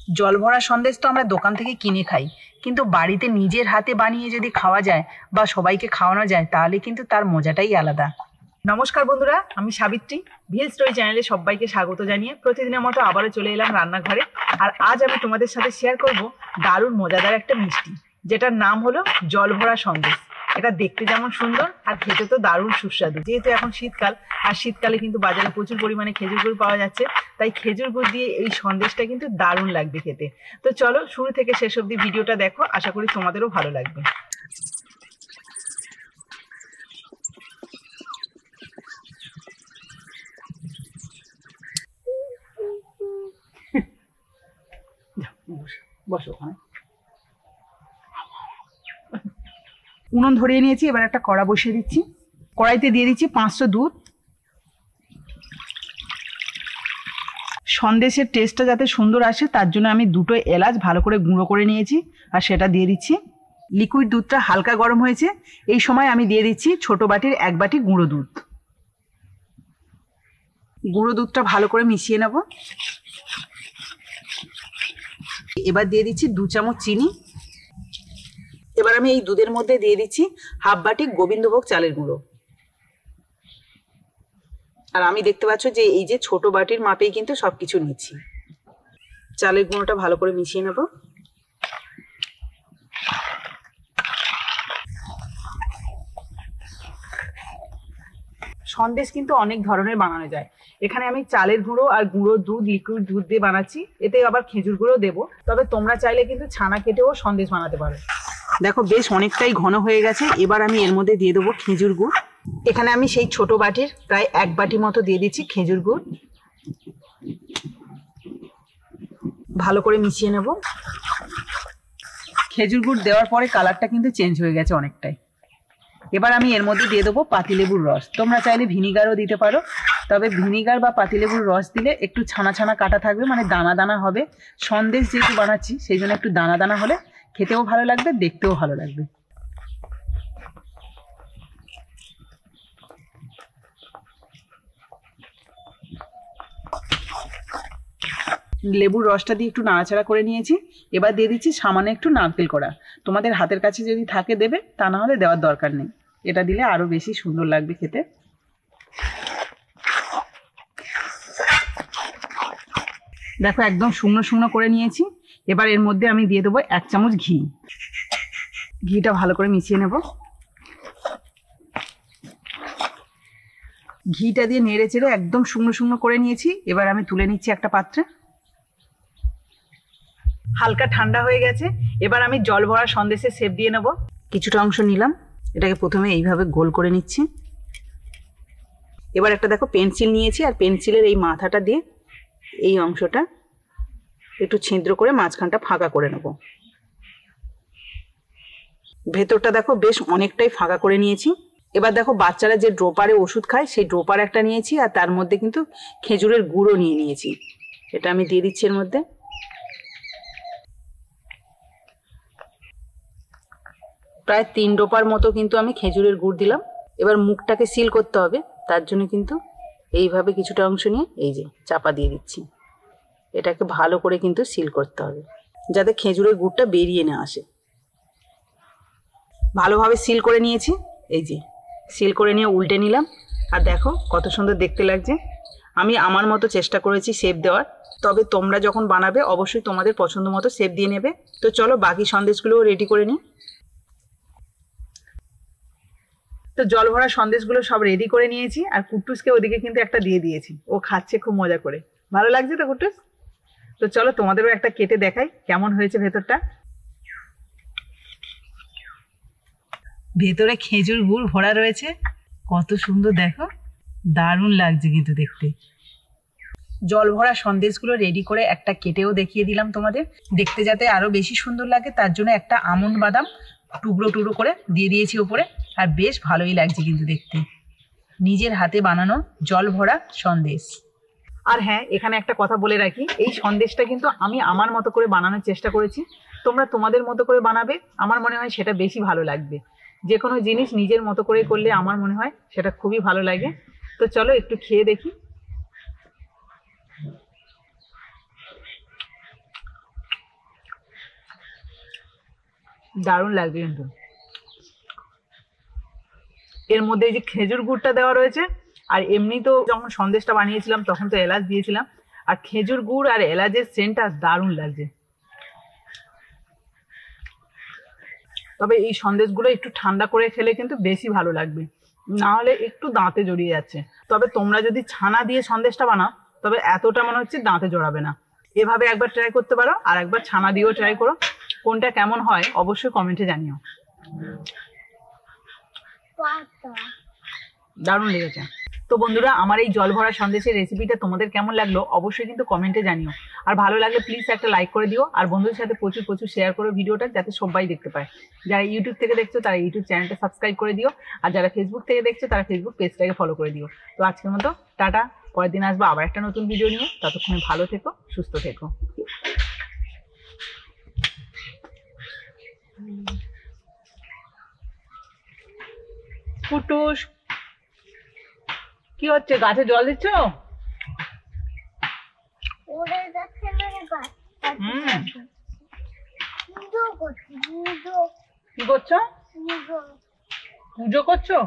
জল ভরা সন্দেশ তো আমরা দোকান থেকে কিনে খাই, কিন্তু বাড়িতে নিজের হাতে বানিয়ে যদি খাওয়া যায় বা সবাইকে খাওয়ানো যায় তাহলে কিন্তু তার মজাটাই আলাদা। নমস্কার বন্ধুরা, আমি সাবিত্রী। ভিল স্টোরি চ্যানেলে সবাইকে স্বাগত জানিয়ে প্রতিদিনের মতো আবারও চলে এলাম রান্নাঘরে। আর আজ আমি তোমাদের সাথে শেয়ার করব দারুণ মজাদার একটা মিষ্টি, যেটার নাম হলো জল ভরা সন্দেশ। এটা দেখতে যেমন সুন্দর আর খেতে তো দারুণ সুস্বাদু। যেহেতু এখন শীতকাল, আর শীতকালে কিন্তু বাজারে প্রচুর পরিমাণে খেজুর গুড় পাওয়া যাচ্ছে, তাই খেজুর গুড় দিয়ে এই সন্দেশটা কিন্তু দারুণ লাগবে খেতে। তো চলো শুরু থেকে শেষ অবধি ভিডিওটা দেখো, আশা করি তোমাদেরও ভালো লাগবে। বসো ওখানে। উনুন ধরিয়ে নিয়েছি, এবার একটা কড়া বসিয়ে দিচ্ছি। কড়াইতে দিয়ে দিচ্ছি 500 দুধ। সন্দেশের টেস্টটা যাতে সুন্দর আসে তার জন্য আমি 2টো এলাচ ভালো করে গুঁড়ো করে নিয়েছি আর সেটা দিয়ে দিচ্ছি। লিকুইড দুধটা হালকা গরম হয়েছে, এই সময় আমি দিয়ে দিচ্ছি ছোট বাটির 1 বাটি গুঁড়ো দুধ। গুঁড়ো দুধটা ভালো করে মিশিয়ে নেব। এবার দিয়ে দিচ্ছি 2 চামচ চিনি। এবার আমি এই দুধের মধ্যে দিয়ে দিচ্ছি হাফ বাটি গোবিন্দভোগ চালের গুঁড়ো। আর আমি দেখতে পাচ্ছ যে এই যে ছোট বাটির মাপেই কিন্তু সবকিছু নিচ্ছি। চালের গুঁড়োটা ভালো করে মিশিয়ে নেব। সন্দেশ কিন্তু অনেক ধরনের বানানো যায়। এখানে আমি চালের গুঁড়ো আর গুঁড়ো দুধ, লিকুইড দুধ দিয়ে বানাচ্ছি। এতে আবার খেজুর গুঁড়ো দেবো, তবে তোমরা চাইলে কিন্তু ছানা কেটেও সন্দেশ বানাতে পারো। দেখো বেশ অনেকটাই ঘন হয়ে গেছে। এবার আমি এর মধ্যে দিয়ে দেবো খেজুর গুড়। এখানে আমি সেই ছোট বাটির প্রায় 1 বাটি মতো দিয়ে দিচ্ছি খেজুর গুড়। ভালো করে মিশিয়ে নেব। খেজুর গুড় দেওয়ার পরে কালারটা কিন্তু চেঞ্জ হয়ে গেছে অনেকটাই। এবার আমি এর মধ্যে দিয়ে দেবো পাতিলেবুর রস। তোমরা চাইলে ভিনিগারও দিতে পারো, তবে ভিনিগার বা পাতিলেবুর রস দিলে একটু ছানা ছানা কাটা থাকবে, মানে দানা দানা হবে। সন্দেশ যেহেতু বানাচ্ছি সেই জন্য একটু দানা দানা হলে খেতেও ভালো লাগবে, দেখতেও ভালো লাগবে। লেবুর রসটা দিয়ে একটু নাড়াচাড়া করে নিয়েছি। এবার দিয়ে দিচ্ছি সামান্য একটু নারকেল কোড়া। তোমাদের হাতের কাছে যদি থাকে দেবে, তা না হলে দেওয়ার দরকার নেই। এটা দিলে আরো বেশি সুন্দর লাগবে খেতে। দেখো একদম শুকনো শুকনো করে নিয়েছি। এবার এর মধ্যে আমি দিয়ে দেবো 1 চামচ ঘি। ঘিটা ভালো করে মিশিয়ে নেব। ঘিটা দিয়ে নেড়ে চেড়ে একদম শুকনো শুকনো করে নিয়েছি। এবার আমি তুলে নিচ্ছি একটা পাত্রে। হালকা ঠান্ডা হয়ে গেছে। এবার আমি জল ভরা সন্দেশের শেপ দিয়ে নেব। কিছুটা অংশ নিলাম, এটাকে প্রথমে এইভাবে গোল করে নিচ্ছি। এবার একটা দেখো পেন্সিল নিয়েছি, আর পেন্সিলের এই মাথাটা দিয়ে এই অংশটা একটু ছিদ্র করে মাঝখানটা ফাঁকা করে নেব। ভেতরটা দেখো বেশ অনেকটাই ফাঁকা করে নিয়েছি। এবার দেখো বাচ্চারা যে ড্রপারে ওষুধ খায় সেই ড্রপার একটা নিয়েছি, আর তার মধ্যে কিন্তু খেজুরের গুঁড়ো নিয়ে নিয়েছি। এটা আমি দিয়ে দিচ্ছি এর মধ্যে। প্রায় 3 ড্রপার মতো কিন্তু আমি খেজুরের গুড় দিলাম। এবার মুখটাকে সিল করতে হবে, তার জন্য কিন্তু এইভাবে কিছুটা অংশ নিয়ে এই যে চাপা দিয়ে দিচ্ছি। এটাকে ভালো করে কিন্তু সিল করতে হবে, যাতে খেজুরের গুড়টা বেরিয়ে না আসে। ভালোভাবে সিল করে নিয়েছি। এই যে সিল করে নিয়ে উল্টে নিলাম, আর দেখো কত সুন্দর দেখতে লাগছে। আমি আমার মতো চেষ্টা করেছি শেপ দেওয়ার, তবে তোমরা যখন বানাবে অবশ্যই তোমাদের পছন্দ মতো শেপ দিয়ে নেবে। তো চলো বাকি সন্দেশগুলোও রেডি করে নিই। তো জল ভরা সন্দেশগুলো সব রেডি করে নিয়েছি, আর কুট্টুসকে ওদিকে কিন্তু একটা দিয়ে দিয়েছি। ও খাচ্ছে খুব মজা করে। ভালো লাগছে তো কুট্টুস? তো চলো তোমাদেরও একটা কেটে দেখাই কেমন হয়েছে ভেতরটা। ভেতরে খেজুর গুড় ভরা রয়েছে, কত সুন্দর দেখো, দারুণ লাগছে কিন্তু দেখতে। জল ভরা সন্দেশগুলো রেডি করে একটা কেটেও দেখিয়ে দিলাম তোমাদের। দেখতে যাতে আরো বেশি সুন্দর লাগে তার জন্য একটা আমন্ড বাদাম টুকরো টুকরো করে দিয়ে দিয়েছি উপরে, আর বেশ ভালোই লাগছে কিন্তু দেখতে। নিজের হাতে বানানো জল ভরা সন্দেশ। আর হ্যাঁ, এখানে একটা কথা বলে রাখি, এই সন্দেশটা কিন্তু আমি আমার মতো করে বানানোর চেষ্টা করেছি। তোমরা তোমাদের মতো করে বানাবে, আমার মনে হয় সেটা বেশি ভালো লাগবে। যে কোনো জিনিস নিজের মতো করে করলে আমার মনে হয় সেটা খুবই ভালো লাগে। তো চলো একটু খেয়ে দেখি। দারুণ লাগবে কিন্তু। এর মধ্যে এই যে খেজুর গুড়টা দেওয়া রয়েছে, আর এমনি তো যখন সন্দেশটা বানিয়েছিলাম তখন তো এলাচ দিয়েছিলাম, আর খেজুর গুড় আর এলাচের সেন্টটা দারুণ লাগছে। তবে এই সন্দেশগুলো একটু ঠান্ডা করে খেলে কিন্তু বেশি ভালো লাগবে, না হলে একটু দাঁতে জড়িয়ে যাচ্ছে। তবে তোমরা যদি ছানা দিয়ে সন্দেশটা বানাও তবে এতটা মনে হচ্ছে দাঁতে জড়াবে না। এভাবে একবার ট্রাই করতে পারো, আর একবার ছানা দিয়েও ট্রাই করো, কোনটা কেমন হয় অবশ্যই কমেন্টে জানিও। দারুণ লেগেছে। তো বন্ধুরা, আমার এই জল ভরা সন্দেশের রেসিপিটা তোমাদের কেমন লাগলো অবশ্যই কিন্তু কমেন্টে জানিও। আর ভালো লাগলে প্লিজ একটা লাইক করে দিও, আর বন্ধুদের সাথে প্রচুর প্রচুর শেয়ার করো ভিডিওটা, যাতে সবাই দেখতে পায়। যারা ইউটিউব থেকে দেখছো তারা ইউটিউব চ্যানেলটা সাবস্ক্রাইব করে দিও, আর যারা ফেসবুক থেকে দেখছো তারা ফেসবুক পেজটাকে ফলো করে দিও। তো আজকের মতো টাটা, পরের দিন আসবো আবার একটা নতুন ভিডিও নিয়ে। ততক্ষণে ভালো থেকো, সুস্থ থেকো। কুটুস, কি হচ্ছে? গাছে জল দিচ্ছ? কি করছো? পুজো করছো?